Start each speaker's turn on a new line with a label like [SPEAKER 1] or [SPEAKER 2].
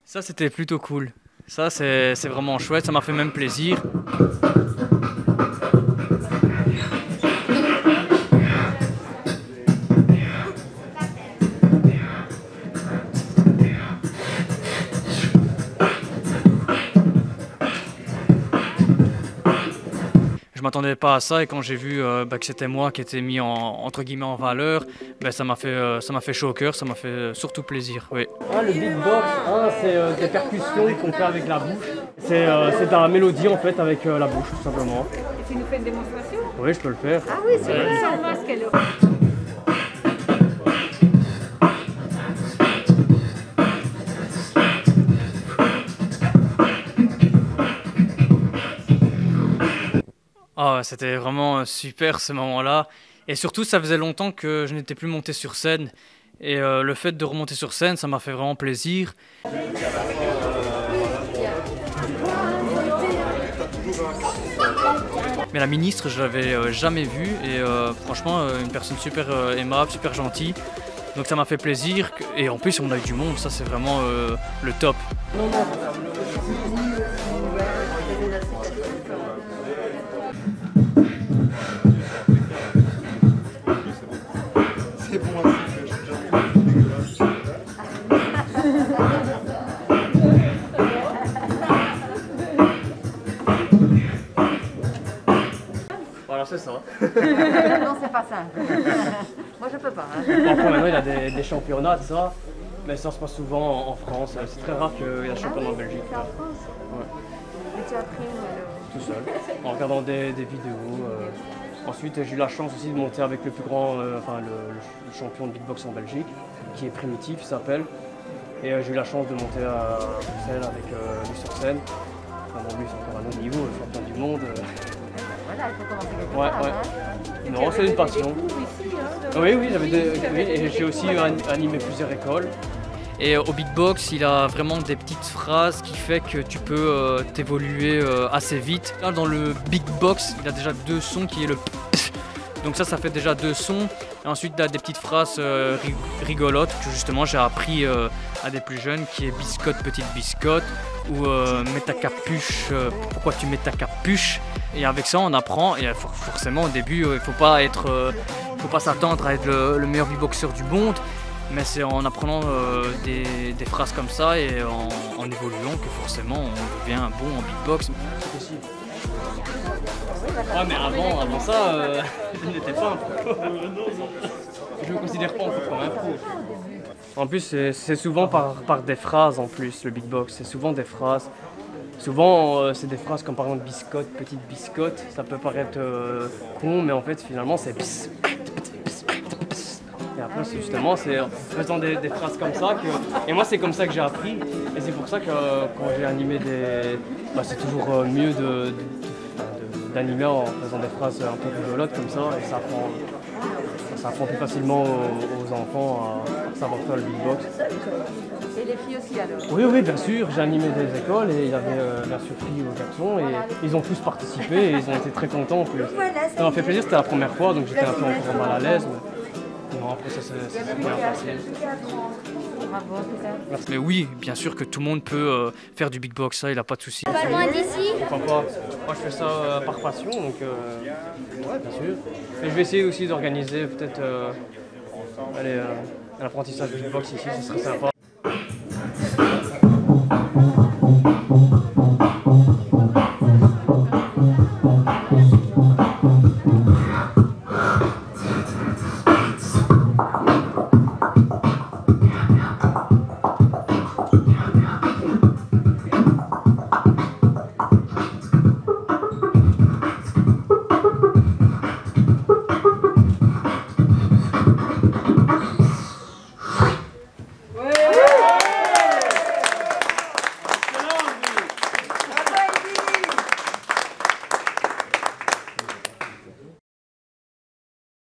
[SPEAKER 1] Ça, c'était plutôt cool. Ça, c'est vraiment chouette, ça m'a fait même plaisir. Je m'attendais pas à ça et quand j'ai vu que c'était moi qui étais mis entre guillemets en valeur, ça m'a fait chaud au cœur, ça m'a fait surtout plaisir. Oui.
[SPEAKER 2] Ah, le beatbox, c'est des percussions qu'on fait avec la bouche. C'est de la mélodie en fait avec la bouche tout simplement.
[SPEAKER 3] Et tu nous fais une démonstration?
[SPEAKER 2] Oui, je peux le faire.
[SPEAKER 3] Ah oui, c'est vrai, sans masque alors.
[SPEAKER 1] Ah, c'était vraiment super ce moment-là. Et surtout, ça faisait longtemps que je n'étais plus monté sur scène. Et le fait de remonter sur scène, ça m'a fait vraiment plaisir. Mais la ministre, je l'avais jamais vue. Et franchement, une personne super aimable, super gentille. Donc ça m'a fait plaisir. Et en plus, on a eu du monde. Ça, c'est vraiment le top.
[SPEAKER 2] Voilà, c'est ça.
[SPEAKER 3] Non, c'est pas simple. Moi, je peux pas.
[SPEAKER 2] Bon, après, maintenant, il y a des championnats, ça. Mais ça se passe souvent en France. C'est très rare qu'il y ait un championnat en Belgique.
[SPEAKER 3] C'est en France?
[SPEAKER 2] Ouais.
[SPEAKER 3] Et tu as appris où alors?
[SPEAKER 2] Tout seul, en regardant des vidéos. Ensuite, j'ai eu la chance aussi de monter avec le plus grand, le champion de beatbox en Belgique, qui est Primitif, il s'appelle. Et j'ai eu la chance de monter à Bruxelles avec lui sur scène. Enfin, bon, lui, c'est encore un autre niveau, le champion du monde.
[SPEAKER 3] Voilà, il faut commencer quelque
[SPEAKER 2] Ouais,
[SPEAKER 3] part.
[SPEAKER 2] ouais.
[SPEAKER 3] Hein.
[SPEAKER 2] Non, c'est une passion.
[SPEAKER 3] Ici, hein,
[SPEAKER 2] Oui, et j'ai aussi animé plusieurs écoles.
[SPEAKER 1] Et au beatbox, il a vraiment des petites phrases qui fait que tu peux t'évoluer assez vite. Là, dans le big box, il a déjà deux sons qui est le donc ça fait déjà deux sons. Et ensuite, il a des petites phrases rigolotes que justement j'ai appris à des plus jeunes qui est biscotte, petite biscotte ou mets ta capuche, pourquoi tu mets ta capuche. Et avec ça, on apprend. Et forcément, au début, il faut pas s'attendre à être le meilleur beatboxer du monde. Mais c'est en apprenant des phrases comme ça et en évoluant que forcément on devient bon en beatbox.
[SPEAKER 2] C'est possible. Ouais, mais avant ça, je n'étais pas un pro. Je me considère pas encore comme un pro. En plus, c'est souvent par des phrases en plus, le beatbox. C'est souvent des phrases. Souvent, c'est des phrases comme par exemple biscotte, petite biscotte. Ça peut paraître con, mais en fait, finalement, c'est pss. Et après, c'est en faisant des phrases comme ça que... Et moi, c'est comme ça que j'ai appris. Et c'est pour ça que quand j'ai animé c'est toujours mieux d'animer en faisant des phrases un peu rigolotes comme ça. Et ça apprend plus facilement aux enfants à savoir faire le beatbox.
[SPEAKER 3] Et les filles aussi alors?
[SPEAKER 2] Oui, bien sûr. J'ai animé des écoles et il y avait bien sûr filles ou garçons. Et ils ont tous participé et ils ont été très contents en plus. Ça m'a fait plaisir, c'était la première fois, donc j'étais un peu encore mal à l'aise. Non, après ça s'est bien passé.
[SPEAKER 3] Bravo, en tout cas.
[SPEAKER 1] Mais oui, bien sûr que tout le monde peut faire du beatbox, ça il n'a pas de souci.
[SPEAKER 4] Pas loin d'ici.
[SPEAKER 2] Pourquoi pas? Moi je fais ça par passion, donc ouais, bien sûr. Et je vais essayer aussi d'organiser peut-être un apprentissage de beatbox ici, ce serait sympa.